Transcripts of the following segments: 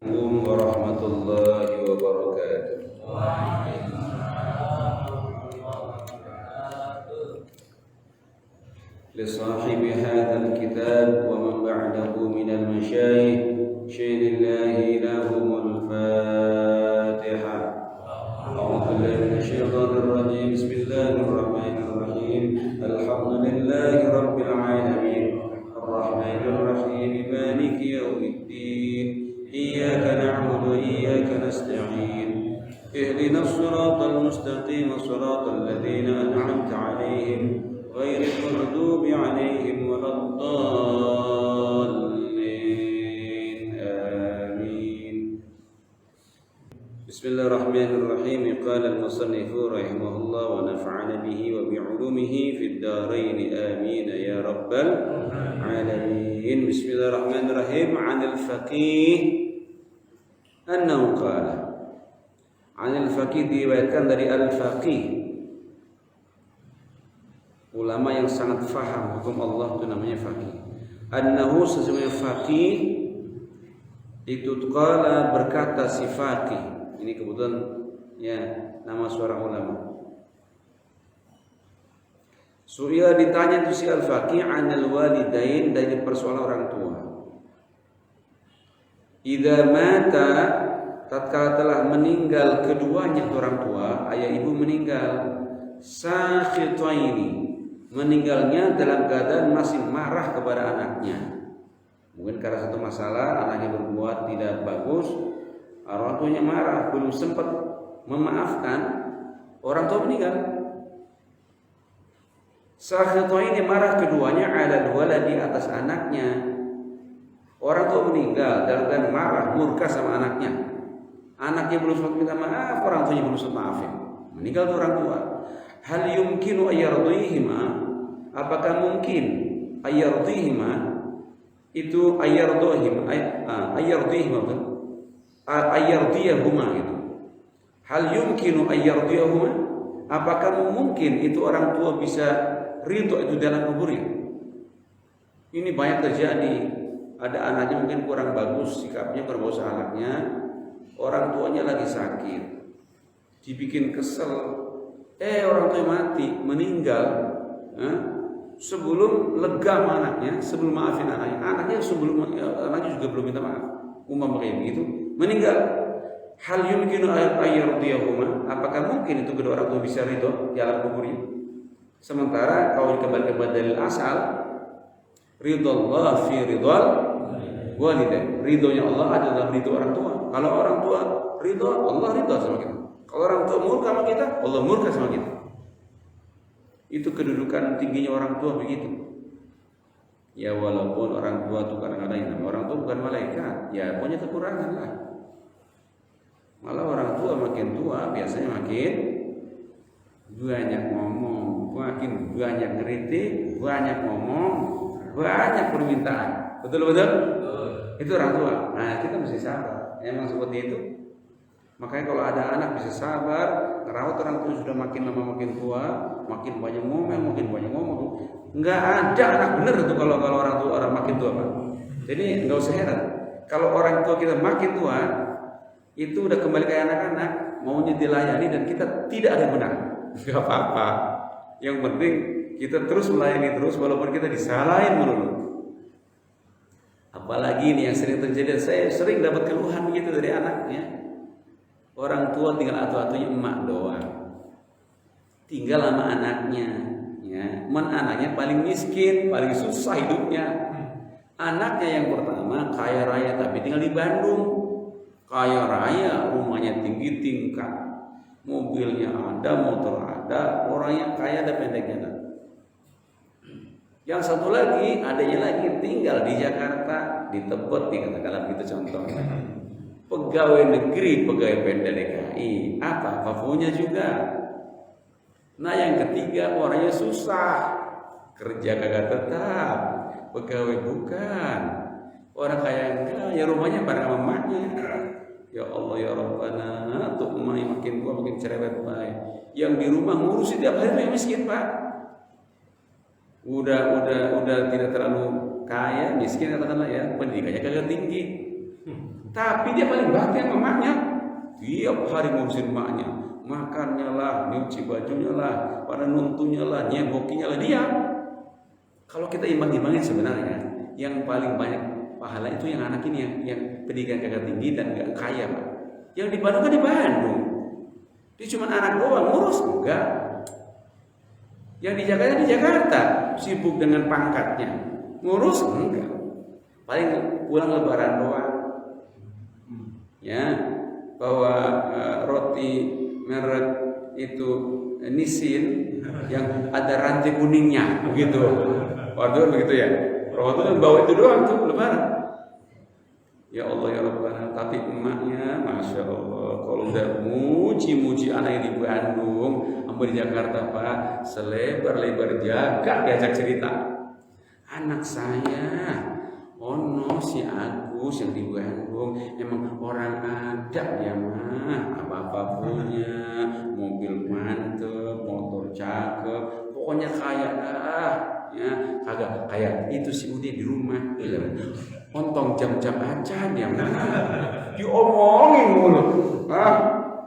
Assalamualaikum warahmatullahi wabarakatuh. لصاحب هذا الكتاب ومن بعده من المشايخ شيخ الله لهم الفاتحة. أعوذ بالله من الشيطان الرجيم. بسم الله الرحمن الرحيم. الحمد لله رب العالمين الرحمن الرحيم مالك يوم الدين إياك نعبد وإياك نستعين اهدنا الصراط المستقيم صراط الذين أنعمت عليهم غير المغضوب عليهم ولا الضالين آمين. بسم الله الرحمن الرحيم. قال المصنف رحمه الله ونفعنا به وبعلومه في الدارين آمين يا رب العالمين. بسم الله الرحمن الرحيم. عن الفقيه أنه قال عن الفقيه diriwayatkan dari al-faqih, ulama yang sangat faham hukum Allah itu namanya faqih. Annahu sesungguhnya faqih itu qala berkata si faqih. Ini kebetulan ya nama seorang ulama. Su'ila ditanya itu si al-faqih anil walidain dari persoalan orang tua. Idza mata tatkala telah meninggal keduanya orang tua, ayah ibu meninggal, sakhitaini meninggalnya dalam keadaan masih marah kepada anaknya. Mungkin karena satu masalah anaknya berbuat tidak bagus, orang tuanya marah, belum sempat memaafkan, orang tua meninggal. Sakhitaini marah keduanya ala waladi atas anaknya. Orang tua meninggal dalam keadaan marah, murka sama anaknya. Anaknya belum sempat minta maaf, orang tuanya belum sempat maafin. Meninggal tuh orang tua. Hal yumkinu ayyardihima? Apakah mungkin ayyardihima itu ayyardihima ayyardiyahuma itu. Hal yumkinu ayyardiyahuma? Apakah mungkin itu orang tua bisa ridho itu dalam kuburnya? Ini banyak terjadi. Ada anaknya mungkin kurang bagus sikapnya, berbau anaknya, orang tuanya lagi sakit, dibikin kesel, orang tua mati, meninggal, sebelum lega anaknya, sebelum maafin anaknya anaknya juga belum minta maaf, kayak begitu, meninggal. Hal yumkinu ayyardiyahuma? Apakah mungkin itu kedua orang tua bisa ridho di alam kuburnya? Sementara kalau kembali dalil asal, ridallah fi ridal walidain, ridhonya Allah adalah ridho orang tua. Kalau orang tua ridho, Allah ridho sama kita. Kalau orang tua murka sama kita, Allah murka sama kita. Itu kedudukan tingginya orang tua begitu. Ya walaupun orang tua itu kadang-kadang orang tua bukan malaikat, ya punya kekurangan lah. Malah orang tua makin tua biasanya makin banyak ngomong, makin banyak ngeritik, banyak ngomong, banyak permintaan. Betul-betul? Itu orang tua. Nah, kita mesti sabar. Emang seperti itu. Makanya kalau ada anak bisa sabar, ngerawat orang tua sudah makin lama makin tua, makin banyak ngomong. Enggak ada anak bener itu kalau orang tua orang makin tua, Pak. Jadi enggak usah heran. Kalau orang tua kita makin tua, itu udah kembali kayak anak-anak, maunya dilayani dan kita tidak ada yang benar. Enggak apa-apa. Yang penting kita terus melayani terus walaupun kita disalahin melulu. Apalagi ini yang sering terjadi, saya sering dapat keluhan begitu dari anaknya. Orang tua tinggal atu-atunya emak doang, tinggal sama anaknya, ya. Anaknya paling miskin, paling susah hidupnya. Anaknya yang pertama kaya raya tapi tinggal di Bandung, kaya raya, rumahnya tinggi tingkat, mobilnya ada, motor ada, orangnya kaya ada pendeknya. Yang satu lagi, adanya lagi tinggal di Jakarta, di Tebet, dikatakan gitu contohnya. Pegawai negeri, pegawai Pemda DKI, apa punya juga. Nah yang ketiga orangnya susah, kerja kagak tetap, pegawai bukan, orang kaya enggak, ya rumahnya bareng mamanya. Ya Allah ya Rabbana, tuh emak makin tua makin cerewet baik. Yang di rumah ngurusin tiap hari miskin, Pak. Udah tidak terlalu kaya, miskin katakanlah ya, pendidikannya kagak tinggi. Tapi dia paling bakti sama emaknya. Tiap hari ngurusin emaknya, makannya lah, nyuci bajunya lah, pada nuntunya lah, nyengokinya lah dia. Kalau kita imbang-imbangin sebenarnya, yang paling banyak pahala itu yang anak ini yang pendidikan kagak tinggi dan gak kaya, Pak. Yang di Bandung kan di Bandung. Dia cuma anak doang, ngurus enggak. Yang di Jakarta, sibuk dengan pangkatnya. Ngurus enggak. Paling pulang lebaran doang. Ya, bawa roti merek itu Nissin yang ada rantai kuningnya begitu. Waduh begitu ya. Waktu itu bawa itu doang tuh lebaran. Ya Allah ya Rabbana, tapi emaknya Masya Allah, kalau udah muji-muji anak di Bandung, sampai di Jakarta Pak, selebar-lebar jaga diajak cerita. Anak saya, ono si Agus yang di Bandung, emang orang ada dia mah, apa-apa punya, mobil mantep, motor cakep, pokoknya kaya dah. Ya, kagak kayak itu si Udi di rumah, ontong jam-jam aja dia diomongin mulu,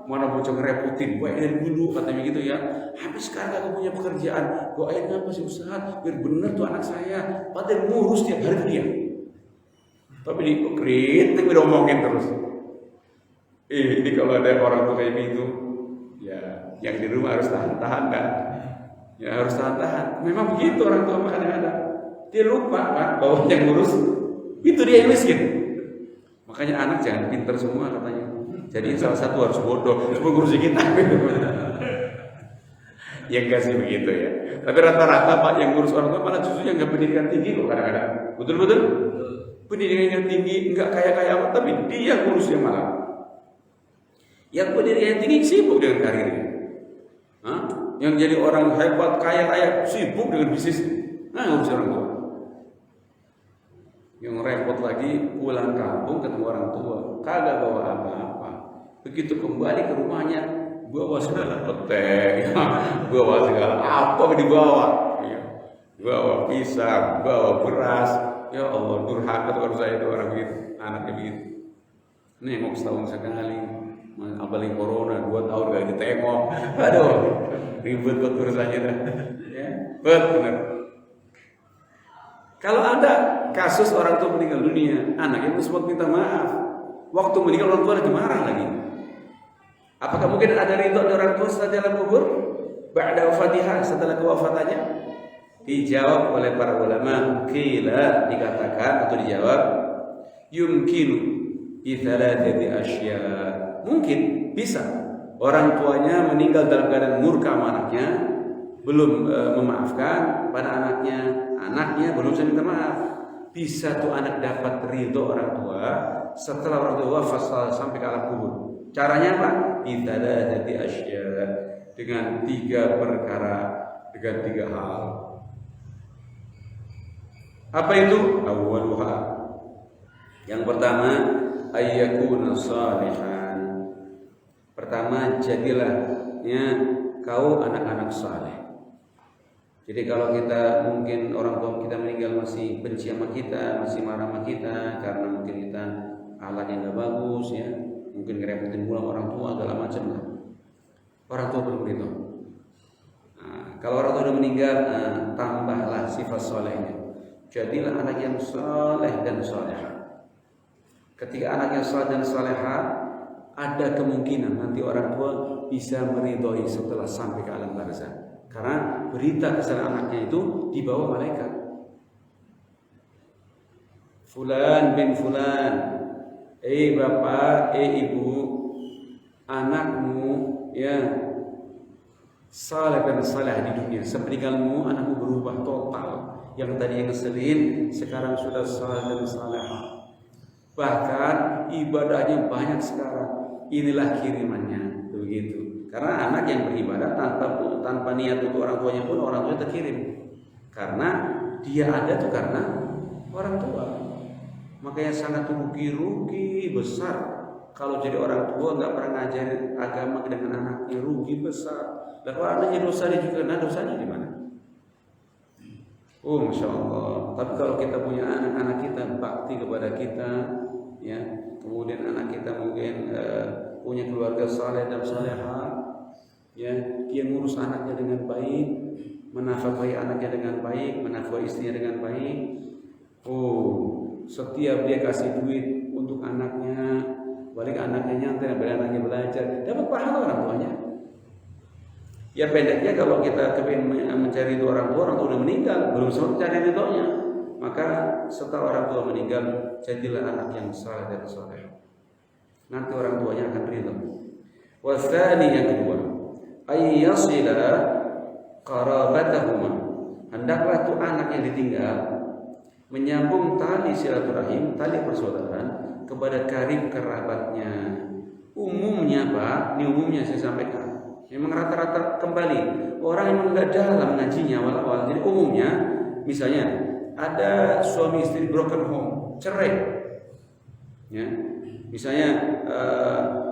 mana bocah ngerepotin, gue dulu katanya gitu ya. Habis sekarang kagak punya pekerjaan, gue ngapa sih usaha biar bener tuh anak saya, padahal ngurus tiap hari dia. Tapi dikritik, diomongin terus. Ini kalau ada orang tuh kayak gitu, ya yang di rumah harus tahan-tahan kan. Ya harus tahan-tahan. Memang begitu orang tua kadang-kadang. Dia lupa Pak, bahwa yang ngurus itu dia yang miskin. Makanya anak jangan pinter semua katanya. Jadi salah satu harus bodoh, semua ngurusin kita. Ya enggak sih begitu ya. Tapi rata-rata Pak yang ngurus orang tua malah justru yang enggak pendidikan tinggi loh kadang-kadang. Betul-betul? Pendidikannya tinggi, enggak kaya-kaya amat, tapi dia ngurusnya malah. Yang pendidikannya tinggi sibuk dengan karirnya. Yang jadi orang hebat, kaya raya, sibuk dengan bisnis. Nah, ngurus orang tua. Yang repot lagi pulang kampung ketemu orang tua, kagak bawa apa-apa. Begitu kembali ke rumahnya, bawa segala petek, bawa segala apa dibawa. Bawa pisang, bawa beras. Ya Allah, durhaka tuh kalau saya itu orang begitu, anaknya begitu. Nengok setahun sekali. Apalagi corona 2 tahun gak ditengok, aduh ribet buat urusannya dah. Ya, benar. Kalau ada kasus orang tua meninggal dunia, anak yang sempat minta maaf, waktu meninggal orang tua lagi marah lagi. Apakah mungkin ada ridho dari orang tua setelah dalam kubur? Ba'da wafatihah, setelah kewafatannya? Dijawab oleh para ulama, qila, dikatakan atau dijawab, yumkinu bi thalathati asya. Mungkin bisa orang tuanya meninggal dalam keadaan murka sama anaknya, belum memaafkan pada anaknya belum bisa minta maaf. Bisa tuh anak dapat ridho orang tua setelah orang tua wafat sampai ke alam kubur. Caranya apa? Jadi asya, dengan 3 perkara, dengan 3 hal. Apa itu? Awwaluha, yang pertama, ayyakuna shalihan. Pertama, jadilah ya kau anak-anak saleh. Jadi kalau kita mungkin orang tua kita meninggal masih benci sama kita, masih marah sama kita karena mungkin kita alatnya nggak bagus ya, mungkin ngerepotin pulang orang tua segala macam lah. Orang tua belum begitu. Nah, kalau orang tua udah meninggal, tambahlah sifat solehnya. Jadilah anak yang soleh dan soleha. Ketika anak yang soleh dan soleha, ada kemungkinan nanti orang tua bisa meridhoi setelah sampai ke alam barzah. Karena berita kesalahan anaknya itu dibawa malaikat. Fulan bin fulan, bapak, ibu, anakmu ya saleh dan saleh di dunia. Sepeninggalmu anakmu berubah total. Yang tadi yang ngeselin sekarang sudah saleh dan saleh. Bahkan ibadahnya banyak sekarang. Inilah kirimannya, begitu. Karena anak yang beribadah tanpa niat untuk orang tuanya pun orang tuanya terkirim. Karena dia ada tuh karena orang tua. Makanya sangat rugi besar kalau jadi orang tua nggak pernah ngajarin agama dengan anaknya, rugi besar. Dan kalau anaknya dosa dia juga, nah dosanya di mana? Masya Allah. Tapi kalau kita punya anak-anak kita bakti kepada kita, ya kemudian anak kita mungkin punya keluarga saleh dan salehah, ya, dia ngurus anaknya dengan baik, menafkahi anaknya dengan baik, menafkahi istrinya dengan baik. Oh, setiap dia kasih duit untuk anaknya, balik anaknya nyantai, balik anaknya belajar, dapat pahala orang tuanya. Ya pendeknya kalau kita kepingin mencari itu orang tua udah meninggal, belum sempat cari ridhonya, maka setelah orang tua meninggal, jadilah anak yang saleh dan saleh. Nanti orang tuanya akan ridho. Wasani yang kedua, ayyasila qarabatahuma. Hendaklah tuh anak yang ditinggal menyambung tali silaturahim, tali persaudaraan kepada karib kerabatnya. Umumnya Pak, ini umumnya saya sampaikan. Memang rata-rata kembali orang yang nggak dalam ngajinya awal-awal. Jadi umumnya, misalnya ada suami istri broken home, cerai, ya. Misalnya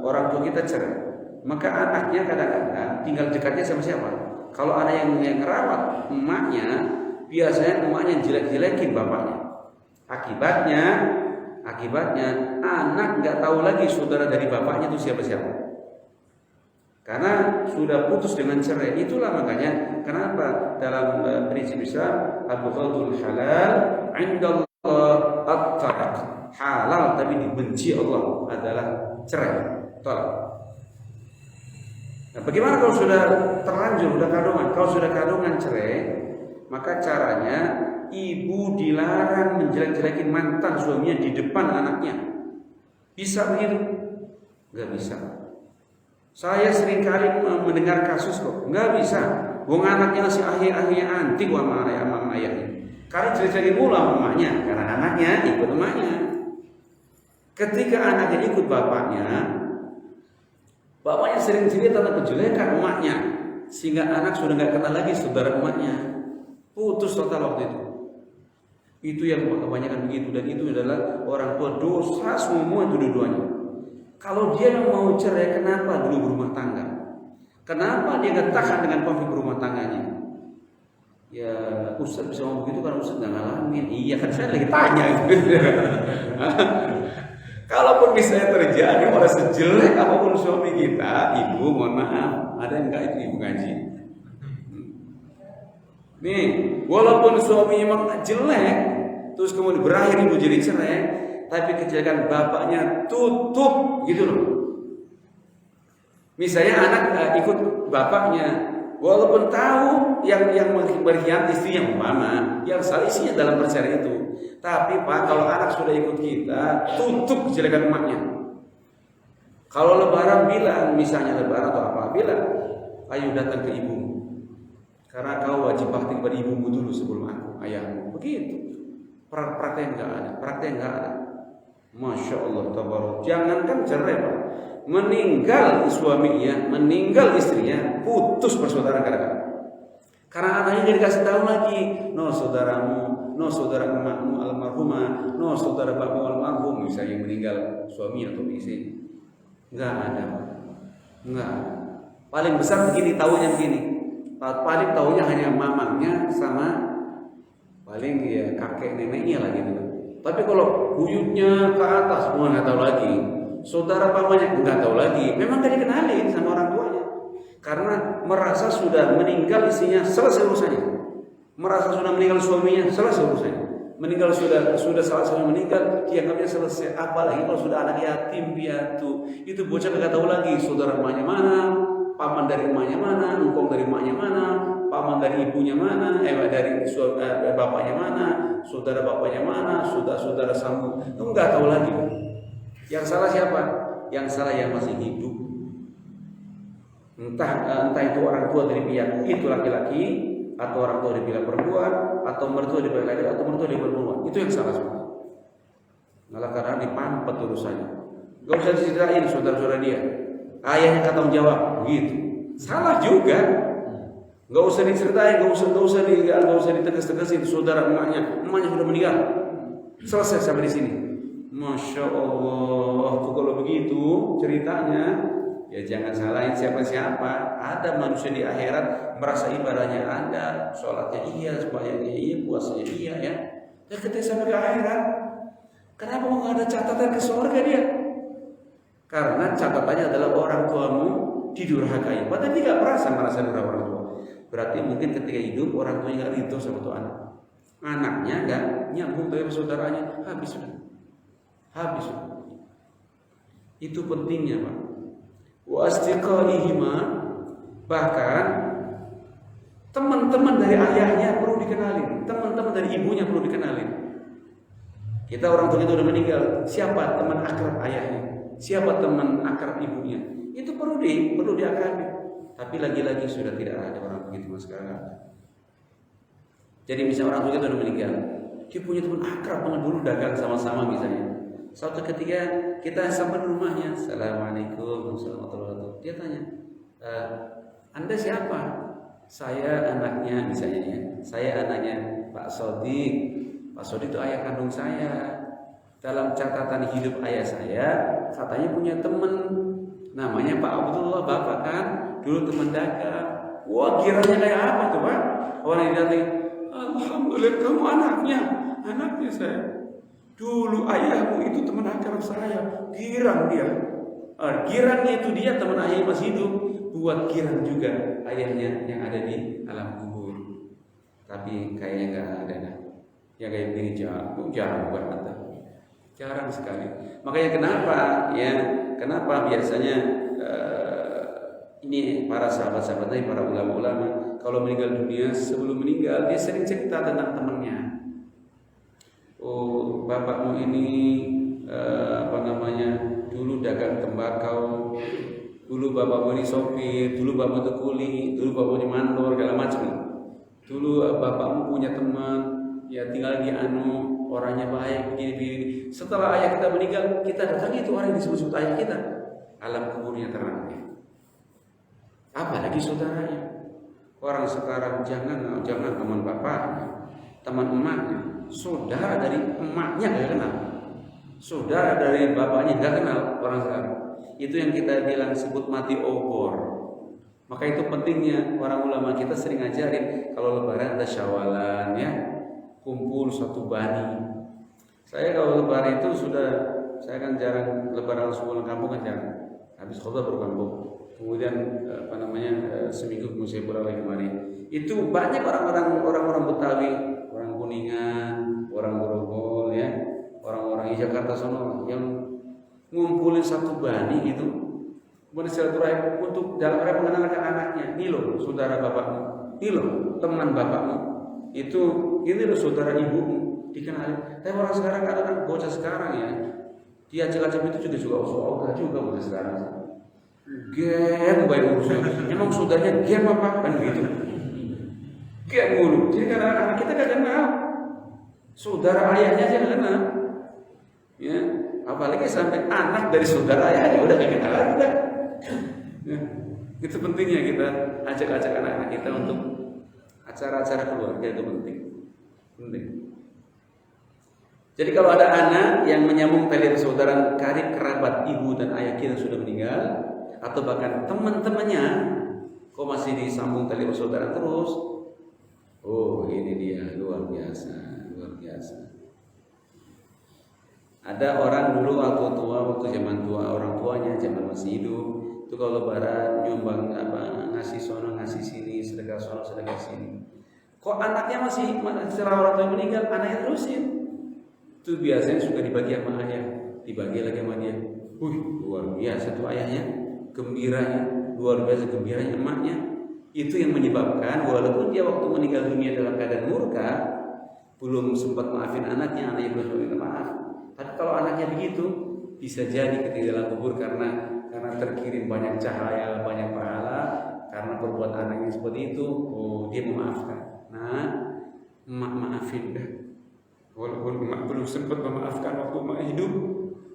orang tua kita cerai, maka anaknya kadang-kadang tinggal dekatnya sama siapa? Kalau anak yang ngerawat emaknya, biasanya emaknya jelek-jelekin bapaknya. Akibatnya anak nggak tahu lagi saudara dari bapaknya itu siapa-siapa. Karena sudah putus dengan cerai. Itulah makanya kenapa dalam prinsip Islam al-ghadul halal 'inda Allah at-talaq. Halal tapi dibenci Allah adalah cerai, talak. Nah, bagaimana kalau sudah terlanjur, sudah kandungan? Kalau sudah kandungan cerai, maka caranya ibu dilarang menjelek-jelekin mantan suaminya di depan anaknya. Bisa begitu? Enggak bisa. Saya seringkali mendengar kasus kok, nggak bisa. Wong anaknya masih akhir-akhirnya anti sama ayahnya. Karena jelek-jelekin mula emaknya, karena anaknya ikut emaknya. Ketika anaknya ikut bapaknya sering cerita tentang kejelekan emaknya, sehingga anak sudah nggak kenal lagi saudara emaknya. Putus total waktu itu. Itu yang kebanyakan begitu, dan itu adalah orang tua dosa semua itu dua-duanya. Kalau dia yang mau cerai, kenapa dulu berumah tangga? Kenapa dia gak tahan dengan konflik berumah tangganya? Ya Ustaz bisa ngomong begitu karena Ustaz gak ngalamin. Iya kan saya lagi tanya gitu. Kalaupun misalnya terjadi orang sejelek apapun suami kita, ibu mohon maaf, ada yang gak itu ibu ngaji? Nih, walaupun suaminya memang jelek, terus kemudian berakhir ibu jadi cerai, tapi kejelekan bapaknya tutup gitu loh. Misalnya anak ikut bapaknya, walaupun tahu yang berkhianat istrinya umpama, yang salah isinya dalam perceraian itu. Tapi Pak, kalau anak sudah ikut kita, tutup kejelekan emaknya. Kalau lebaran bilang, misalnya lebaran atau apa, bilang, ayo datang ke ibumu, karena kau wajib bakti kepada ibumu dulu sebelum aku, ayahmu. Begitu. Praktek enggak ada. Masya Allah, tabarok. Jangankan cerai Pak, meninggal suaminya, meninggal istrinya, putus persaudaraan kadang-kadang. Karena anaknya jadi kasih tahu lagi, no saudaramu, no saudara emakmu almarhumah, no saudara bapakmu almarhum, misalnya meninggal suami atau istri. Enggak ada. Paling besar begini, tahunya begini. Paling tahunya hanya mamanya sama paling ya kakek neneknya lah gitu. Tapi kalau buyutnya ke atas, nggak tahu lagi. Saudara pamannya nggak tahu lagi. Memang gak dikenalin sama orang tuanya. Karena merasa sudah meninggal istrinya, selesai urusannya. Merasa sudah meninggal suaminya, selesai urusannya. Meninggal sudah salah satu meninggal, dianggapnya selesai. Apalagi kalau sudah anak yatim piatu, itu bocah nggak tahu lagi saudara emaknya mana, paman dari emaknya mana, engkong dari emaknya mana, paman dari ibunya mana, dari bapaknya mana, saudara bapaknya mana, saudara sambung, itu nggak tahu lagi. Yang salah siapa? Yang salah yang masih hidup. Entah itu orang tua dari pihak itu laki-laki, atau orang tua dari pihak perempuan, atau mertua dari pihak laki-laki, atau mertua dari perempuan. Itu yang salah semua. Malah karena dipampet urusannya. Gak usah diceritain saudara-saudara dia. Ayahnya nggak tanggung jawab, begitu. Salah juga. Gak usah diceritain, gak usah ditegas-tegasin saudara emaknya sudah meninggal. Selesai sampai di sini. Masya Allah, tuh kalau begitu ceritanya, ya jangan salahin siapa-siapa. Ada manusia di akhirat merasa ibadahnya ada, sholatnya iya, sembahyangnya iya, puasanya iya ya. Dan ketika sampai ke akhirat, kenapa nggak ada catatan ke surga dia? Karena catatannya adalah orang tuamu didurhakai. Padahal dia nggak merasa durhaka orang tua. Berarti mungkin ketika hidup orang tuanya nggak ridho sama tuh anak. Anaknya nggak nyambung dengan saudaranya, habis sudah. Itu pentingnya, Pak. Wa astiqaihima, bahkan teman-teman dari ayahnya perlu dikenalin, teman-teman dari ibunya perlu dikenalin. Kita orang tua kita udah meninggal, siapa teman akrab ayahnya, siapa teman akrab ibunya, itu perlu diakrabi. Tapi lagi-lagi sudah tidak ada orang begitu mas sekarang. Jadi misalnya orang tua kita udah meninggal, dia punya teman akrab banget dulu dagang sama-sama misalnya. Suatu ketika kita sampai di rumahnya, Assalamualaikum warahmatullahi wabarakatuh. Dia tanya, Anda siapa? Saya anaknya misalnya ya. Saya anaknya Pak Sodik. Pak Sodik itu ayah kandung saya. Dalam catatan hidup ayah saya, katanya punya teman namanya Pak Abdullah, bapak kan dulu teman dagang. Wah, kiranya kayak apa tuh Pak? Orang yang datang, alhamdulillah kamu anaknya saya. Dulu ayahmu itu teman akrab saya, girang dia. Girangnya itu dia teman ayah masih hidup, buat girang juga ayahnya yang ada di alam kubur. Tapi kayaknya nggak ada dah. Yang kayak begini jarang banget, jarang sekali. Makanya kenapa biasanya ini para sahabat-sahabat tadi, para ulama-ulama kalau meninggal dunia, sebelum meninggal dia sering cerita tentang temannya. Oh, bapakmu ini dulu dagang tembakau, dulu bapakmu ini sopir, dulu bapakmu itu kuli, dulu bapakmu ini mandor, segala macam. Dulu bapakmu punya teman, ya tinggal di orangnya baik, begini. Setelah ayah kita meninggal, kita datangi itu orang yang disebut ayah kita, alam kuburnya terang. Apalagi saudaranya. Orang sekarang jangan teman bapaknya, teman emaknya, saudara dari emaknya nggak kenal, saudara dari bapaknya nggak kenal orang sekarang. Itu yang kita bilang sebut mati obor. Maka itu pentingnya orang ulama kita sering ngajarin kalau lebaran ada syawalan ya, kumpul satu bani. Saya kalau lebaran itu saya kan jarang lebaran langsung pulang kampung kan jarang. Habis khutbah baru kampung. Kemudian seminggu kemudian saya pulang lagi kemari. Itu banyak orang-orang Betawi, orang Kuningan, orang Grogol ya, orang-orang di Jakarta sono yang ngumpulin satu bani gitu. Kemudian silaturahim untuk dalam rangka mengenalkan anaknya. Ini loh saudara bapakmu, ini loh teman bapakmu. Ini loh saudara ibumu, dikenalin. Tapi orang sekarang kadang bocah sekarang ya, dia acak-acak itu juga bocah sekarang. Game baik urusan. Emang saudaranya game apa kan gitu? Game mulu. Jadi karena anak kita gak kenal, saudara ayahnya aja gak kenal. Ya, apalagi sampai anak dari saudara ayahnya udah gak kenal lagi dah. Ya, itu pentingnya kita ajak-ajak anak-anak kita untuk acara-acara keluarga, itu penting. Jadi kalau ada anak yang menyambung tali persaudaraan karib kerabat ibu dan ayah kita sudah meninggal, atau bahkan teman-temannya kok masih disambung tali persaudaraan terus, oh ini dia luar biasa. Ada orang dulu waktu zaman tua, orang tuanya zaman masih hidup, itu kalau lebaran nyumbang ngasih sono ngasih sini, sedekah sono sedekah sini. Kok anaknya masih setelah orang tua meninggal anaknya terusin? Itu biasanya suka dibagi sama ayah, dibagi lagi sama dia. Luar biasa tuh ayahnya, gembiranya, luar biasa gembiranya emaknya. Itu yang menyebabkan walaupun dia waktu meninggal dunia dalam keadaan murka, belum sempat maafin anaknya belum minta maaf. Tapi kalau anaknya begitu, bisa jadi ketika dalam kubur karena terkirim banyak cahaya, banyak pahala, karena perbuatan anaknya seperti itu, dia memaafkan. Nah, emak maafin dah. Walaupun emak belum sempat memaafkan waktu emak hidup,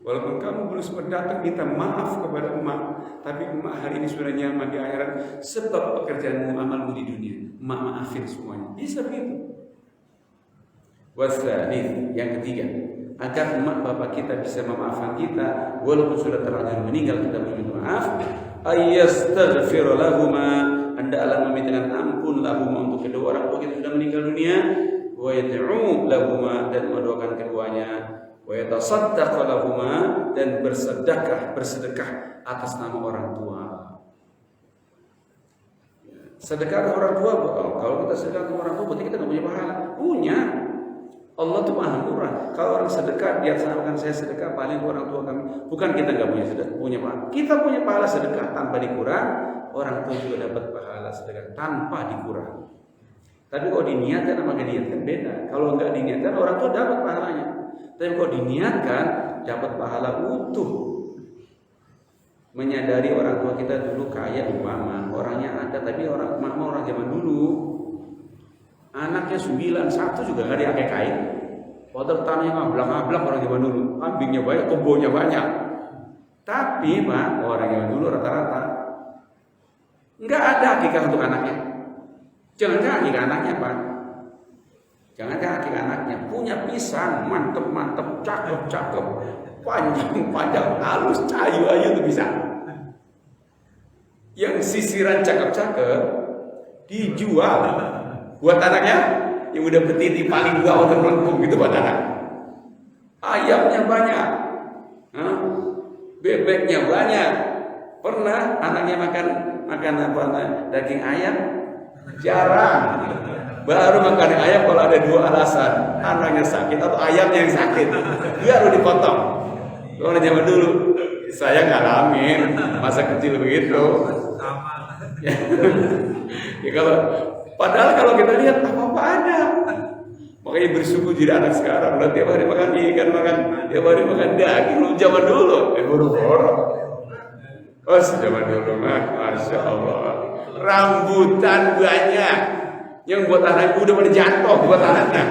walaupun kamu belum sempat datang minta maaf kepada emak, tapi emak hari ini sudah nyaman di akhirat sebab pekerjaanmu, amalmu di dunia. Emak maafin semuanya. Bisa begitu. Wasalih, yang ketiga, agar emak bapak kita bisa memaafkan kita walaupun sudah terlanjur meninggal, kita meminta maaf. Ayastaghfir lahuma, hendaklah memintakan ampun lahuma untuk kedua orang tua kita sudah meninggal dunia, wa yad'u lahuma, dan mendoakan keduanya, wa yatasaddaqu lahuma, dan bersedekah atas nama orang tua. Sedekah ke orang tua, kalau kita sedekah ke orang tua berarti kita nggak punya pahala. Punya. Allah tuh maha murah. Kalau orang sedekah, dia samakan saya sedekah paling ke orang tua kami. Bukan kita nggak punya sedekah, punya pahala. Kita punya pahala sedekah tanpa dikurang. Orang tua juga dapat pahala sedekah tanpa dikurang. Tapi kalau diniatkan sama nggak diniatkan beda. Kalau nggak diniatkan orang tua dapat pahalanya. Tapi kalau diniatkan dapat pahala utuh. Menyadari orang tua kita dulu kaya umpama, orangnya ada tapi orang zaman dulu anaknya 9, 1 juga nggak diakekain. Padahal tanahnya ngablak-ngablak orang zaman dulu, kambingnya banyak, kebunnya banyak. Tapi Pak, orang zaman dulu rata-rata nggak ada akikah untuk anaknya. Jangan akikah anaknya Pak, jangan akikah anaknya. Punya pisang mantep-mantep, cakep-cakep, panjang-panjang, halus, cayu-ayu tuh bisa. Yang sisiran cakep-cakep dijual buat anaknya yang udah bertiti paling bawah dan melengkung gitu buat anak. Ayamnya banyak, bebeknya banyak. Pernah anaknya makan apa daging ayam? Jarang. Baru makan ayam kalau ada 2 alasan, anaknya sakit atau ayamnya yang sakit, baru dipotong. Kalau zaman dulu saya ngalamin masa kecil begitu. Ya padahal kalau kita lihat apa ada. Makanya bersyukur jadi anak sekarang. Udah tiap hari makan ikan, tiap hari makan daging. Lu zaman dulu, boro-boro. Oh, zaman dulu masya Allah. Rambutan banyak. Yang buat anak udah pada jatuh buat anaknya.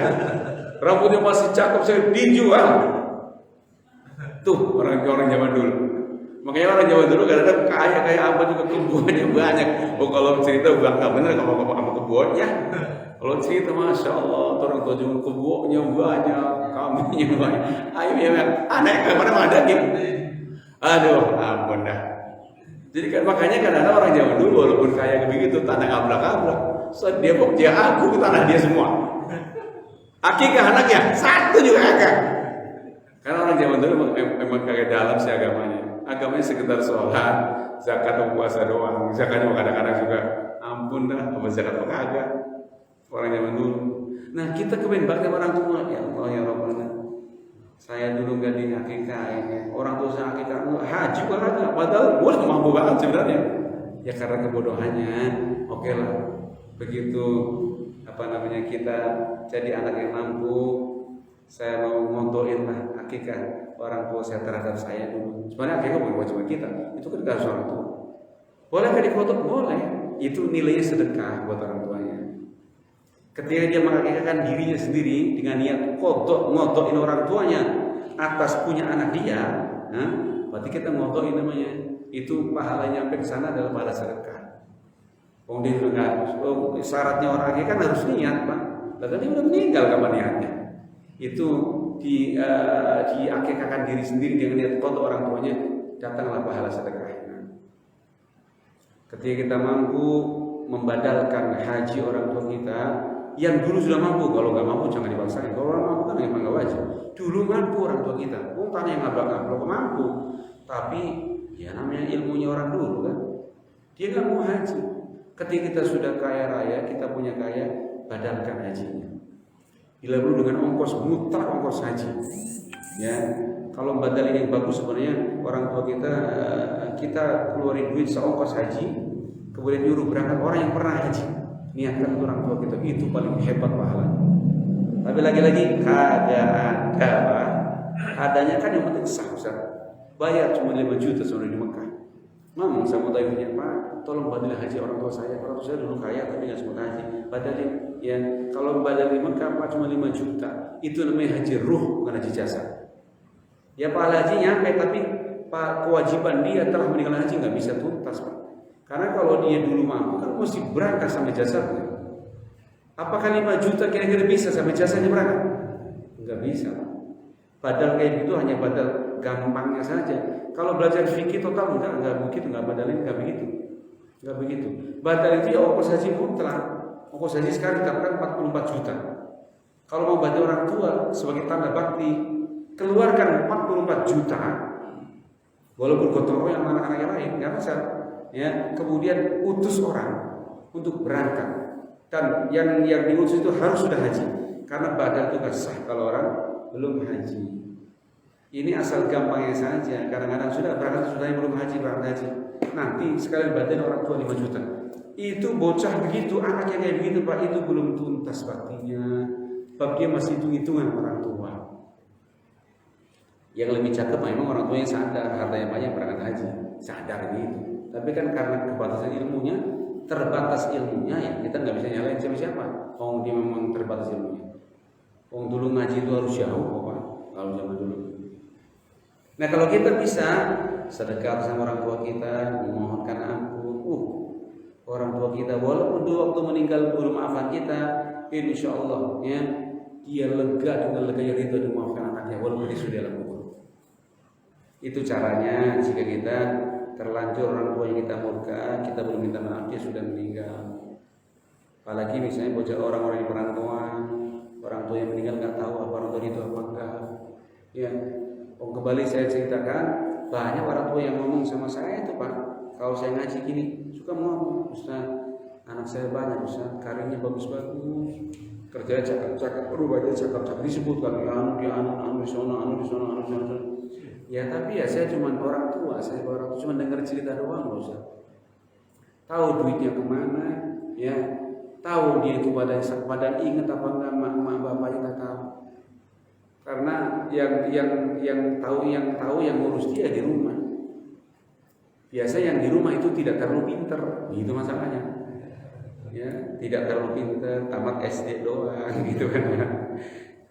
Rambutnya masih cakep, saya dijual. Tuh orang zaman dulu. Makanya orang zaman dulu kadang-kadang kaya apa juga kebunnya banyak. Oh kalau cerita nggak bener kalau sama kebunnya. Kalau cerita masya Allah, orang tua juga kebunnya banyak, kambingnya banyak, ayamnya banyak. Anaknya kemana-mana daging. Aduh, ampun dah. Jadi kan makanya kadang-kadang orang zaman dulu walaupun kaya begitu tanah ablak-ablak. Dia kok dia aku ke tanah dia semua. Akikah anaknya satu juga agak. Karena orang zaman dulu memang kagak dalam sih agamanya. Agamanya sekedar sholat, zakat atau puasa doang. Zakatnya kadang-kadang juga ampun dah, apa zakat apa kagak. Orang zaman dulu. Nah kita kepengen bakti orang tua, ya Allah ya Rabbana. Saya dulu nggak diakikahin. Orang tua saya akikah haji kagak. Padahal gue mampu banget sebenarnya. Ya karena kebodohannya. Oke lah. Begitu kita jadi anak yang mampu, saya mau ngontoin lah akikah orang tua saya terhadap saya dulu. Sebenarnya akikah bukan kewajiban kita, itu kan harus orang tua. Bolehkah dikotok? Boleh. Itu nilainya sedekah buat orang tuanya. Ketika dia mengakikahkan dirinya sendiri dengan niat ngotokin orang tuanya atas punya anak dia, berarti kita ngotokin namanya. Itu pahalanya sampai ke sana adalah pahala sedekah. Syaratnya orang akikah kan harus niat Pak. Lalu dia udah meninggal kapan niatnya? Itu diakikahkan diri sendiri dengan niat kotor orang tuanya, datanglah pahala sedekahnya. Ketika kita mampu membadalkan haji orang tua kita yang dulu sudah mampu, kalau nggak mampu jangan dipaksain. Kalau orang mampu kan memang nggak wajib. Dulu mampu orang tua kita, tanah yang ngabrak-ngabrak mampu, tapi ya namanya ilmunya orang dulu kan, dia nggak mau haji. Ketika kita sudah kaya raya, kita punya kaya, badalkan hajinya. Bila perlu dengan ongkos mutlak ongkos haji. Ya, kalau badal ini bagus sebenarnya orang tua kita keluarin duit seongkos haji, kemudian nyuruh berangkat orang yang pernah haji. Niatkan untuk orang tua kita, itu paling hebat pahala. Tapi lagi-lagi kagak ada Pak. Adanya kan yang penting sah Ustaz. Bayar cuma 5 juta sebenarnya di Mekah. Ngomong sama tayunya, Pak, tolong badalin haji orang tua saya. Orang tua saya dulu kaya tapi nggak sempat haji. Badalin, ya kalau badal di Mekah Pak cuma 5 juta. Itu namanya haji ruh, bukan haji jasad. Ya pahala haji nyampe, tapi Pak kewajiban dia telah meninggal haji nggak bisa tuntas Pak. Karena kalau dia dulu mampu kan mesti berangkat sampai jasadnya. Apakah 5 juta kira-kira bisa sampai jasadnya berangkat? Nggak bisa Pak. Badal kayak gitu hanya badal gampangnya saja. Kalau belajar fikih total enggak begitu, enggak badalin enggak begitu. Badal itu ya ongkos haji mutlak. Ongkos haji sekarang dikatakan 44 juta. Kalau mau badal orang tua sebagai tanda bakti keluarkan 44 juta, walaupun gotong royong anak-anak yang lain, nggak masalah. Ya, kemudian utus orang untuk berangkat, dan yang diutus itu harus sudah haji, karena badal itu nggak sah kalau orang belum haji. Ini asal gampangnya saja. Kadang-kadang sudah berangkat, sudah yang belum haji berangkat haji. Nanti sekalian badal orang tua 5 juta. Itu bocah begitu, anak yang kayak begitu Pak, itu belum tuntas baktinya. Sebab dia masih hitung-hitungan orang tua. Yang lebih cakep memang orang tua yang sadar hartanya banyak berangkat haji, sadar gitu. Tapi kan karena keterbatasan ilmunya, ya kita nggak bisa nyalain siapa-siapa. Oh dia memang terbatas ilmunya. Oh dulu ngaji itu harus jauh, Pak. Kalau zaman dulu. Nah kalau kita bisa sedekah sama orang tua kita, memohonkan ampun, orang tua kita walaupun dulu waktu meninggal belum maafkan kita, insya Allah ya dia lega dengan leganya ridho dan memaafkan anaknya walaupun dia sudah dalam kubur. Itu caranya jika kita terlanjur orang tua yang kita murka, kita belum minta maaf, dia sudah meninggal. Apalagi misalnya bocah orang-orang di perantauan, orang tua yang meninggal nggak tahu apa orang tua itu apa enggak. Ya, kembali saya ceritakan banyak orang tua yang ngomong sama saya itu Pak, kalau saya ngaji gini suka ngomong, Ustaz, anak saya banyak Ustaz, karirnya bagus-bagus, kerjanya cakap-cakap, rupanya cakap-cakap disebutkan anu di sana. Ya tapi ya saya cuma orang tua, cuma dengar cerita doang loh Ustaz. Tahu duitnya kemana, ya, tahu dia itu pada ingat apa enggak mak bapaknya tak tahu. Karena yang tahu yang ngurus dia di rumah. Biasa yang di rumah itu tidak terlalu pinter, gitu masalahnya. Ya, tidak terlalu pinter, tamat SD doang gitu kan.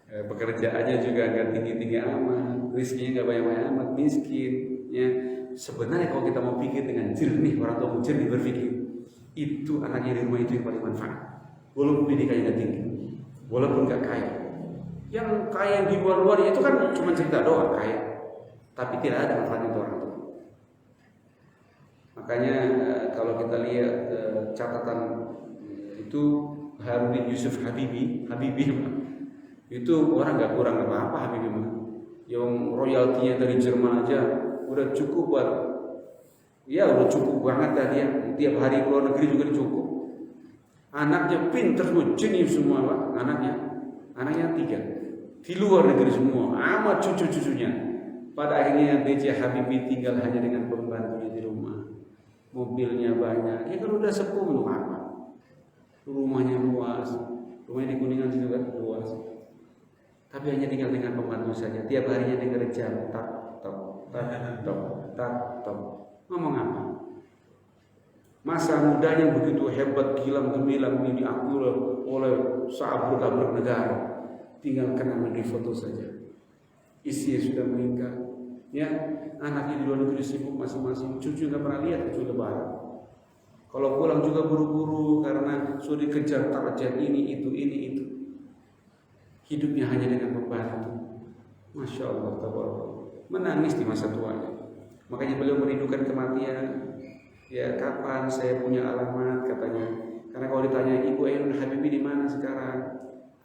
Pekerjaannya juga nggak tinggi-tinggi amat, rezekinya nggak banyak-banyak amat, miskin. Ya, sebenarnya kalau kita mau pikir dengan jernih, orang tua jernih berpikir, itu anaknya di rumah itu yang paling manfaat. Walaupun pendidikannya nggak tinggi, walaupun nggak kaya. Yang kaya di luar itu kan cuma cerita doang kaya, tapi tidak ada manfaatnya untuk orang tua. Makanya kalau kita lihat catatan itu Harudin Yusuf Habibie itu orang nggak kurang apa-apa Habibie mah. Yang royaltinya dari Jerman aja udah cukup buat, ya udah cukup banget dah dia. Tiap hari keluar negeri juga cukup. Anaknya pinter semua, jenius semua Pak. Anaknya 3 di luar negeri semua, amat cucu-cucunya. Pada akhirnya B.J. Habibie tinggal hanya dengan pembantunya di rumah. Mobilnya banyak, ya kalau udah sepuh lu apa? Rumahnya luas, rumahnya di Kuningan situ kan luas. Tapi hanya tinggal dengan pembantu saja. Tiap harinya dengar jam tak tok. Ngomong apa? Masa mudanya begitu hebat, gilang gemilang ini diakui oleh seabrek-abrek negara. Tinggal kenangan di foto saja. Istrinya sudah meninggal. Ya, anaknya di luar negeri sibuk masing-masing. Cucu nggak pernah lihat kecuali lebaran. Kalau pulang juga buru-buru karena sudah dikejar target ini itu. Hidupnya hanya dengan pembantu. Masya Allah, tabarakallah. Menangis di masa tuanya. Makanya beliau merindukan kematian. Ya, kapan saya punya alamat katanya. Karena kalau ditanya Ibu Ainun Habibie di mana sekarang?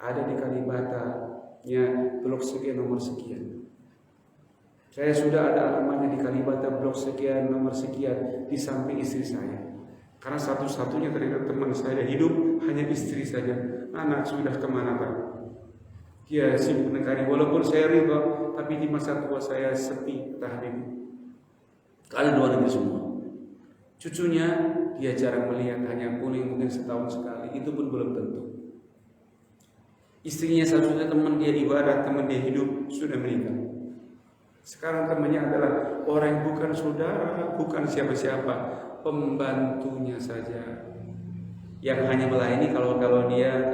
Ada di Kalibata, ya blok sekian nomor sekian. Saya sudah ada alamatnya di Kalibata blok sekian nomor sekian di samping istri saya. Karena satu-satunya ternyata teman saya hidup hanya istri saja. Anak sudah kemana Pak? Dia sibuk negari. Walaupun saya ridho, tapi di masa tua saya sepi. Kalian luar negeri semua. Cucunya dia jarang melihat, hanya pulang mungkin setahun sekali. Itu pun belum tentu. Istrinya satu-satunya teman dia ibadah, teman dia hidup sudah meninggal. Sekarang temannya adalah orang yang bukan saudara, bukan siapa-siapa, pembantunya saja. Yang hanya melayani kalau dia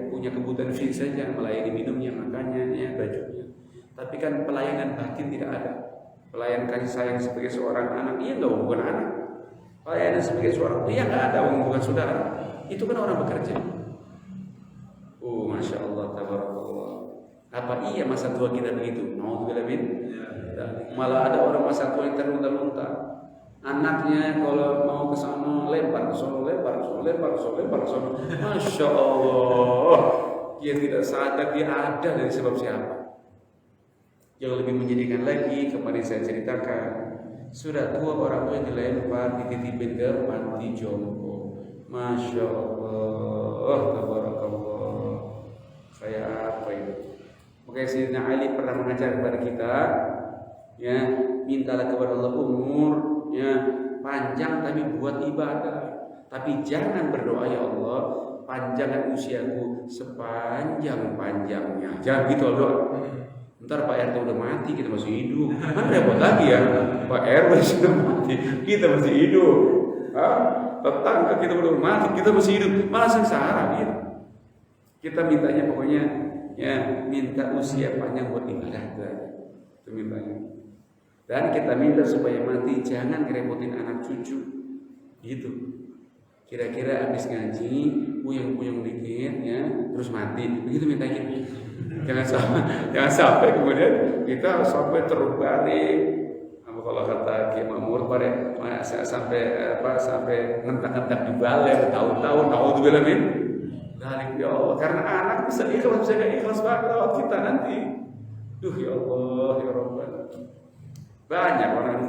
punya kebutuhan fisik saja, melayani minumnya, makannya, ya, bajunya. Tapi kan pelayanan batin tidak ada. Pelayanan kasih sayang sebagai seorang anak, iya enggak bukan anak. Pelayanan sebagai seorang iya enggak ada, bukan saudara. Itu kan orang bekerja. Masya Allah, tabarakallah. Apa iya masa tua kita begitu? Nauzubillah min. Malah ada orang masa tua yang terlunta-lunta. Anaknya kalau mau ke sana lempar ke sana. Masya Allah. Dia tidak sadar dia ada dari sebab siapa. Jauh lebih menyedihkan lagi, kemarin saya ceritakan, sudah tua orang tua yang dilempar, dititipin ke panti jompo. Masya Allah, tabarakallah. Kayak apa itu? Makanya Sayyidina Ali pernah mengajar kepada kita, ya, mintalah kepada Allah umur, ya, panjang tapi buat ibadah. Tapi jangan berdoa, ya Allah, panjangkan usiaku sepanjang-panjangnya. Jangan gitu doa. Ntar Pak RT udah mati, kita masih hidup. Mana repot lagi ya? Pak RW sudah mati, kita masih hidup. Tetangga kita udah mati, kita masih hidup. Malah sengsara gitu. Kita mintanya pokoknya, ya, minta usia panjang buat ibadah. Itu mintanya. Dan kita minta supaya mati jangan ngerepotin anak cucu. Gitu. Kira-kira habis ngaji, puyeng-puyeng dikit, ya, terus mati. Begitu mintanya. Jangan sampai kemudian kita sampai terbalik. Kalau kata Ki Ma'mur sampai ngentak-ngentak di balai tahun-tahun, naudzubillah min dzalik, ya Allah. Karena anak bisa ikhlas, bisa gak ikhlas banget kita nanti. Ya Allah, ya Rabbal.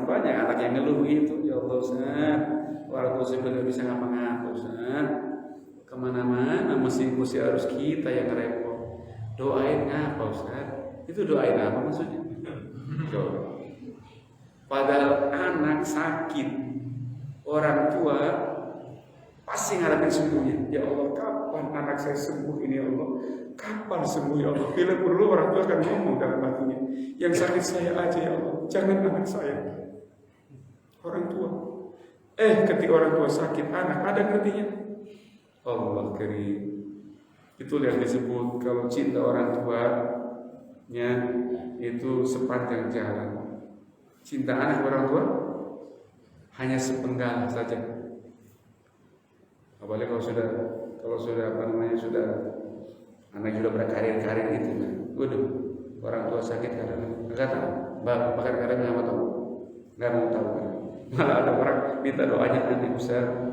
Banyak anak yang ngeluh gitu, ya Allah, Ustaz. Orang tua sudah gak bisa ngapa-ngapa, Ustaz. Kemana-mana mesti harus kita yang repot. Doain apa, Ustaz? Itu doain apa maksudnya? Coba. Padahal anak sakit, orang tua pasti ngarepin sembuhnya. Ya Allah, kapan anak saya sembuh ini, ya Allah? Kapan sembuh, ya Allah? Bila perlu orang tua akan ngomong dalam hatinya, yang sakit saya aja, ya Allah, jangan anak saya. Orang tua. Ketika orang tua sakit, anak ada ngertinya. Allah karim. Itu yang disebut kalau cinta orang tuanya itu sepanjang jalan. Cinta anak orang tua hanya sepenggal saja. Apalagi kalau sudah anak sudah berkarir gitu kan. Waduh, orang tua sakit karena enggak tahu. Bahkan kadang enggak mau tahu. Enggak mau tahu kan. Malah ada orang minta doanya nanti besar.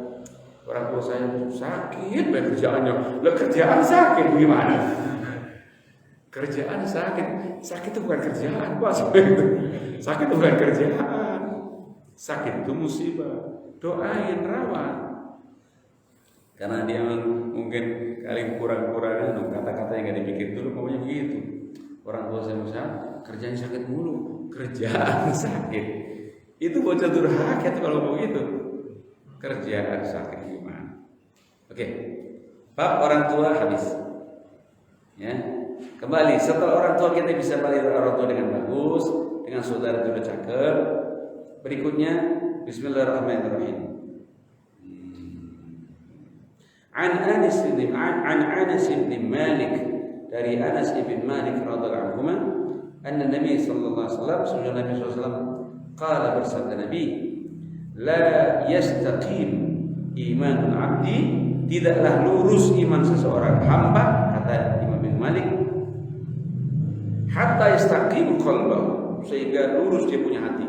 Orang tua saya sakit banget kerjaannya. Lah kerjaan sakit gimana? Kerjaan sakit itu bukan kerjaan, Pak. Sakit itu bukan kerjaan. Sakit itu musibah. Doain, rawat. Karena dia mungkin kali kurang-kurangan kata-kata yang gak dipikir dulu, pokoknya begitu. Orang tua saya misalnya kerjaan sakit mulu, kerjaan sakit. Itu bocah durhaka tuh kalau begitu. Kerjaan sakit gimana? Oke. Bab orang tua habis. Ya. Kembali setelah orang tua kita bisa balik orang tua dengan bagus, dengan saudara itu udah cakep. Berikutnya bismillahirrahmanirrahim. An Anas bin Malik, dari Anas bin Malik radhiyallahu anhu, anna Nabi sallallahu alaihi wasallam, sesungguhnya Nabi sallallahu alaihi wasallam qala, bersabda Nabi, la yastaqim imanul abdi, tidaklah lurus iman seseorang hamba, kata Imam bin Malik, hatta yastaqim qalbahu, sehingga lurus dia punya hati.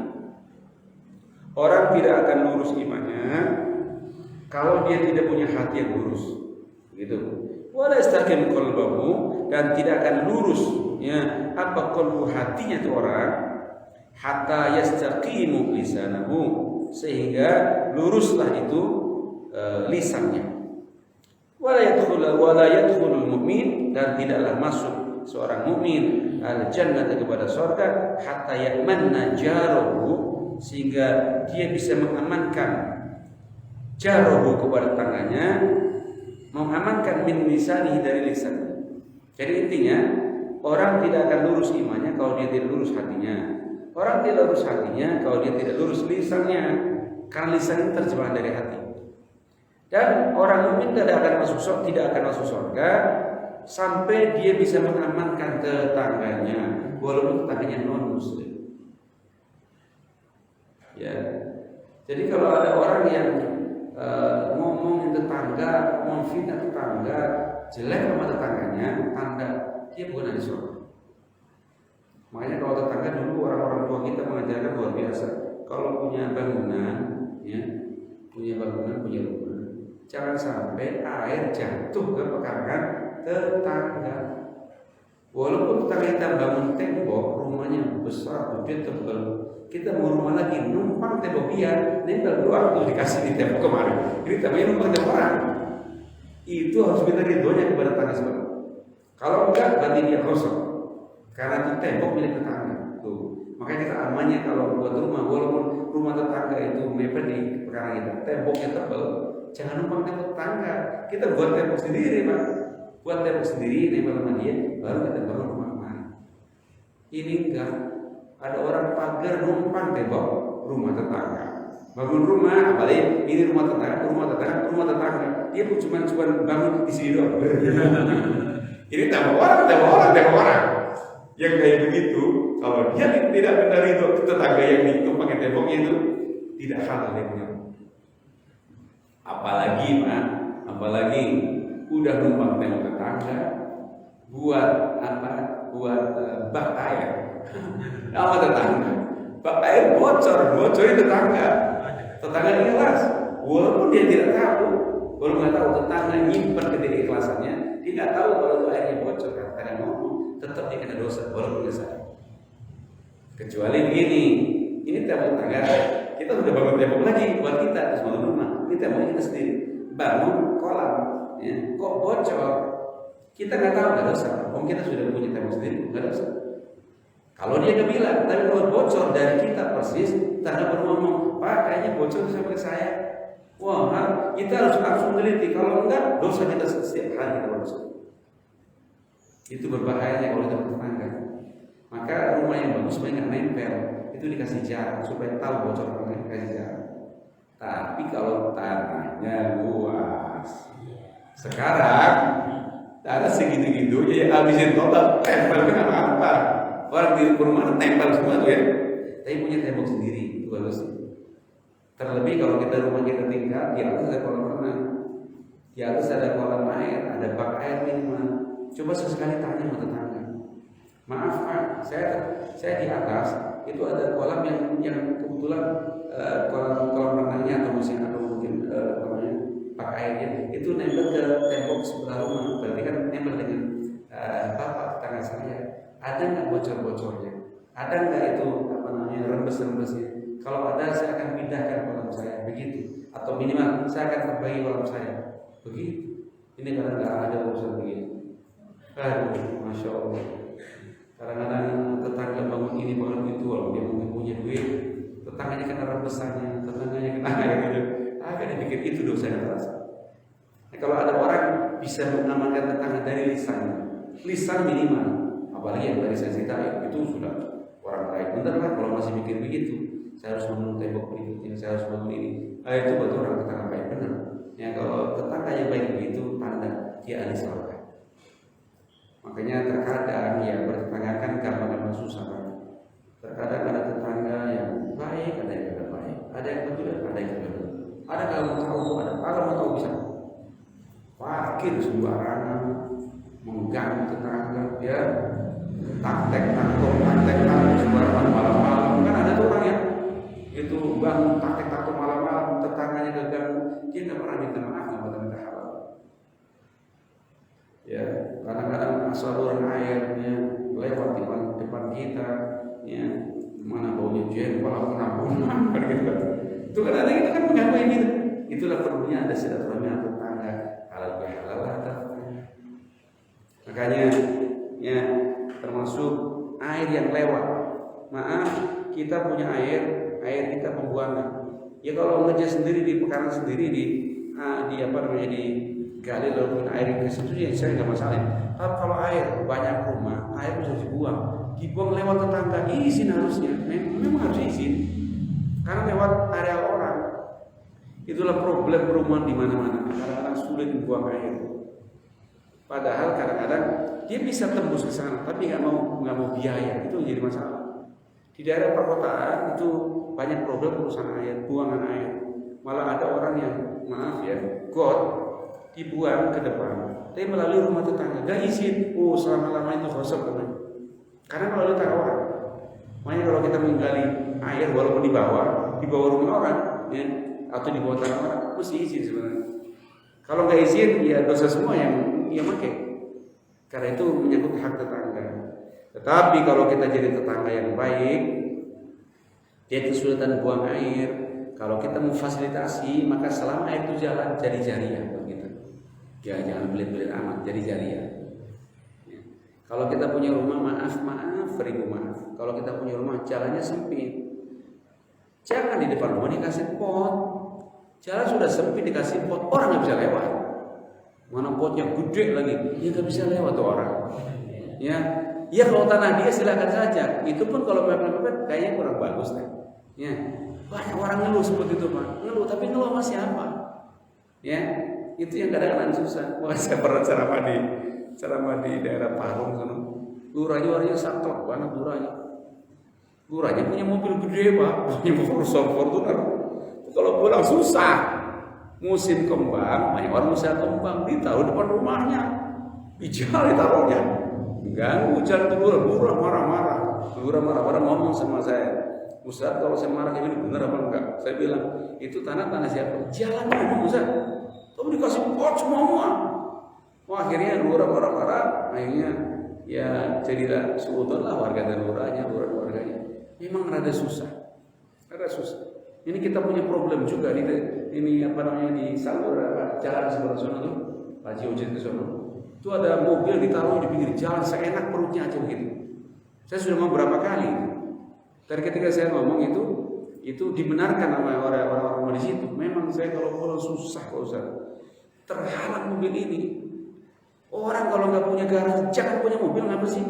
Orang tidak akan lurus imannya kalau dia tidak punya hati yang lurus, gitu. Wala yastaqim qalbahu, dan tidak akan lurus, ya, apa qalbu, hatinya itu orang, hatta yastaqimu lisanahu, sehingga luruslah itu lisannya. Wala yadkhulul mu'min, dan tidaklah masuk seorang mukmin al-jannah, kepada surga, hatta ya'manna jarahu, sehingga dia bisa mengamankan jarahu, kepada tangannya, mengamankan min lisanihi, dari lisannya. Jadi intinya orang tidak akan lurus imannya kalau dia tidak lurus hatinya. Orang tidak lurus hatinya kalau dia tidak lurus lisannya, karena lisan itu terjemahan dari hati. Dan orang mukmin tidak akan masuk surga sampai dia bisa mengamankan tetangganya, walaupun tetangganya non muslim. Ya, jadi kalau ada orang yang ngomongin tetangga, memfitnah tetangga, jelek sama tetangganya, tanda dia bukan ahli surga. Makanya kalau tetangga dulu orang-orang tua kita mengajarkan luar biasa. Kalau punya bangunan, ya, punya rumah, jangan sampai air jatuh ke pekarangan tetangga. Walaupun tetangga kita bangun tembok, rumahnya besar, gede, tebal. Kita mau rumah lagi, numpang tembok dia, nempel doang tuh dikasih di tembok kemarin. Ini temboknya numpang tembok orang. Itu harus minta ridhonya kepada tetangga sebelah. Kalau enggak, berarti dia gosok. Karena itu tembok milik tetangga. Tuh. Makanya kita amannya kalau buat rumah, walaupun rumah tetangga itu mepet di perkara kita, temboknya tebal, jangan numpang tembok tetangga. Kita buat tembok sendiri, Pak. Buat tembok sendiri, nempel sama dia, baru kita bangun rumah kemarin. Ini enggak. Ada orang pagar numpang tembok rumah tetangga. Bangun rumah, apalagi ini rumah tetangga. Dia pun cuma bangun di sini doang. Ini tembok orang. Yang kayak begitu, kalau dia tidak benar itu tetangga yang ditumpangin temboknya itu tidak halal dia punya. Apalagi udah numpang tembok tetangga, buat apa? Buat bak air. Apa tetangga? Bak air bocor itu tetangga. Tetangga ikhlas, walaupun dia tidak tahu, kalau nggak tahu tetangga nyimpan ketidakikhlasannya, dia nggak tahu kalau itu airnya bocor, karena ngomong, tetap dia kena dosa, walaupun dia sadar. Kecuali begini, ini tembok tetangga, kita sudah bangun tembok lagi buat kita terus bangun rumah, ini temboknya kita sendiri, bangun kolam, ya, kok bocor, kita nggak tahu nggak dosa, om kita sudah punya tembok sendiri, nggak dosa. Kalau dia nggak bilang, tapi kalau bocor dari kita persis, tetangga baru ngomong, Pak, kayaknya bocor sampai ke saya. Wah, kita harus langsung meneliti. Kalau enggak, dosa kita setiap hari kita berdosa. Itu berbahayanya kalau kita bertetangga. Maka rumah yang bagus sebenarnya nggak nempel, itu dikasih jarak supaya tahu bocor apa dikasih jarak. Tapi kalau tanahnya luas, sekarang tanah segitu-gitu, ya habisin total, tempel dengan apa? Orang di perumahan tempel semua tuh ya. Tapi punya tembok sendiri, itu bagus. Terlebih kalau kita rumah kita tinggal di atas ada kolam renang, di atas ada kolam air, ada bak air minimal. Coba sesekali tanya sama tetangga. Maaf Pak, saya di atas itu ada kolam yang kebetulan kolam renangnya atau mungkin bak airnya itu nempel ke tembok sebelah rumah. Berarti kan nempel dengan bapak tetangga saya. Ada nggak bocor-bocornya? Ada nggak itu rembes-rembesnya? Kalau ada, saya akan pindahkan kolam saya, begitu. Atau minimal saya akan perbaiki kolam saya, begitu. Ini kadang nggak ada urusan begitu. Aduh, masya Allah. Kadang-kadang tetangga bangun ini bangun itu, kalau dia mungkin punya duit, tetangganya kena rembesannya, tetangganya kena gitu. Agak dipikir itu dosa yang terasa. Nah, kalau ada orang bisa mengamankan tetangga dari lisan minimal. Apalagi yang dari saya cerita itu sudah orang baik. Bentar lah kalau masih mikir begitu, saya harus bangun tembok berikutnya, saya harus bangun ini. Itu betul orang tetangga baik benar. Ya kalau tetangga yang baik begitu, tanda dia ahli surga. Makanya terkadang yang bertetangga kan gampang susah. Terkadang ada tetangga yang baik, ada yang tidak baik, ada yang betul, ada yang tidak betul. Ada kalau tahu, ada kalau tahu bisa parkir sembarangan, mengganggu tetangga, ya. Taktek sembarangan malam-malam. Kan ada tuh orang ya, itu bangun taktek malam-malam, tetangganya ganggu, dia nggak pernah minta maaf, nggak pernah minta halal. Ya, kadang-kadang saluran airnya lewat di depan kita, ya, mana baunya jengkol, penampungan, gitu. Itu kadang-kadang itu kan mengganggu ini. Itulah perlunya ada silaturahmi antar tetangga, halal bihalal tetangga. Makanya, ya. Termasuk air yang lewat. Maaf, kita punya air kita pembuangan. Ya kalau ngejas sendiri di pekarangan sendiri di gali lalu air yang ke situ ya saya nggak masalah. Tapi kalau air banyak rumah, air bisa dibuang lewat tetangga, izin harusnya. Memang harus izin. Karena lewat area orang. Itulah problem perumahan di mana-mana. Kadang-kadang sulit membuang air. Padahal kadang-kadang dia bisa tembus ke sana, tapi nggak mau biaya, itu jadi masalah. Di daerah perkotaan itu banyak problem urusan air, buangan air. Malah ada orang yang got dibuang ke depan, tapi melalui rumah tetangga, nggak izin. Selama-lama itu gosok namanya. Karena melalui tanah orang. Makanya kalau kita menggali air walaupun di bawah rumah orang, ya, atau di bawah tanah orang, mesti izin sebenarnya. Kalau nggak izin, ya dosa semua yang pakai. Karena itu menyangkut hak tetangga. Tetapi kalau kita jadi tetangga yang baik, dia kesulitan buang air, kalau kita memfasilitasi, maka selama air itu jalan jadi jariah begitu. Ya jangan belit-belit amat, jadi jariah. Ya. Kalau kita punya rumah, maaf, beribu maaf. Kalau kita punya rumah jalannya sempit, jangan di depan rumah dikasih pot. Jalan sudah sempit dikasih pot, orang nggak bisa lewat. Mana potnya gede lagi, ya nggak bisa lewat tuh orang. Ya kalau tanah dia silakan saja. Itu pun kalau mepet-mepet kayaknya kurang bagus deh. Ya, banyak orang ngeluh seperti itu Pak. Ngeluh, tapi ngeluh sama siapa? Ya, itu yang kadang-kadang susah. Wah, saya pernah ceramah di daerah Parung sana. Lurahnya saklek banget lurahnya. Lurahnya punya mobil gede Pak, punya Fortuner. Kalau pulang susah. Musim kembang, banyak orang usaha kembang ditaruh depan rumahnya. Dijual ditaruhnya. Ganggu jalan tuh lurah marah-marah. Lurah marah-marah ngomong sama saya. Ustaz, kalau saya marah kayak gini bener apa enggak? Saya bilang, itu tanah siapa? Jalan ngomong Ustaz. Tapi dikasih pot semua. Wah, akhirnya lurah marah-marah. Akhirnya ya jadilah suudon lah warga dan lurahnya, warganya. Memang rada susah. Ini kita punya problem juga ini apa namanya di Salur jalan sebelah sana tuh, Haji Ojek ke sana. Itu ada mobil ditaruh di pinggir jalan seenak perutnya aja begitu. Saya sudah ngomong berapa kali. Dan ketika saya ngomong itu dibenarkan sama orang-orang di situ. Memang saya kalau pulang susah kok Ustaz. Terhalang mobil ini. Orang kalau nggak punya garasi jangan punya mobil ngapa sih?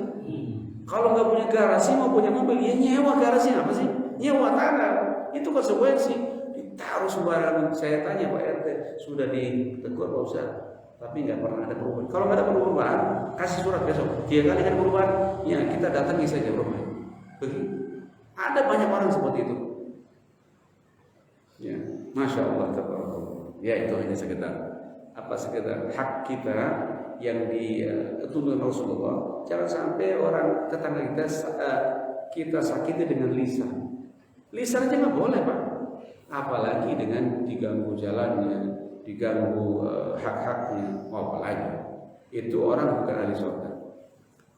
Kalau nggak punya garasi mau punya mobil ya nyewa garasi apa sih? Nyewa tanah. Itu konsekuensi. Ditaruh sembarangan. Saya tanya Pak RT sudah ditegur Pak Ustaz. Tapi nggak pernah ada perubahan. Kalau nggak ada perubahan, kasih surat besok. Jika kali ada perubahan, ya kita datangi saja rumah. Begitu. Ada banyak orang seperti itu. Ya, masya Allah, tabarakallah. Ya itu hanya sekedar hak kita yang dituntut Rasulullah. Jangan sampai orang tetangga kita sakiti dengan lisan. Lisan aja nggak boleh Pak. Apalagi dengan diganggu jalannya. Diganggu hak-haknya, apalagi itu orang bukan ahli surga.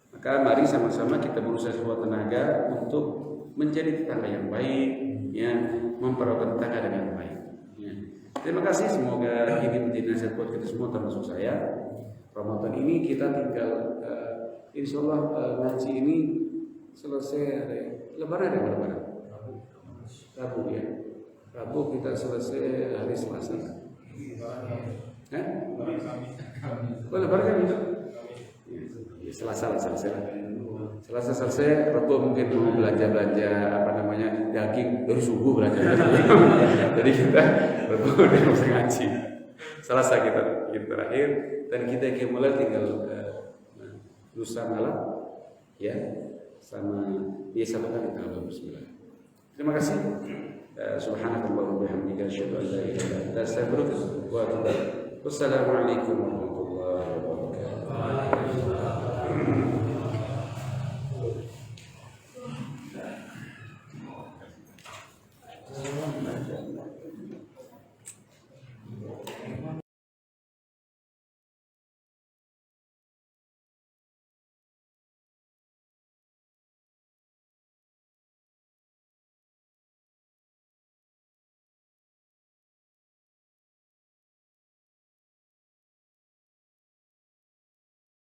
Maka mari sama-sama kita berusaha sekuat tenaga untuk menjadi tetangga yang baik, ya, memperlakukan tetangga dengan baik. Ya. Terima kasih, semoga ini menjadi nasihat buat kita semua termasuk saya. Ramadan ini kita tinggal, insya Allah ngaji ini selesai hari Lebaran ya, Rabu ya. Rabu kita selesai hari Selasa. Boleh barang itu? Ya, Selasa selesai. Rabu mungkin dulu belanja apa namanya daging dari subuh belanja. Jadi kita Rabu udah mesti ngaji. Selasa kita terakhir dan kita mulai tinggal lusa malam ya sama satu kali tanggal 29. Terima kasih. Subhanakallahumma wa bihamdika asyhadu an la ilaha illa anta astaghfiruka wa atubu ilaik. Wassalamualaikum warahmatullahi wabarakatuh.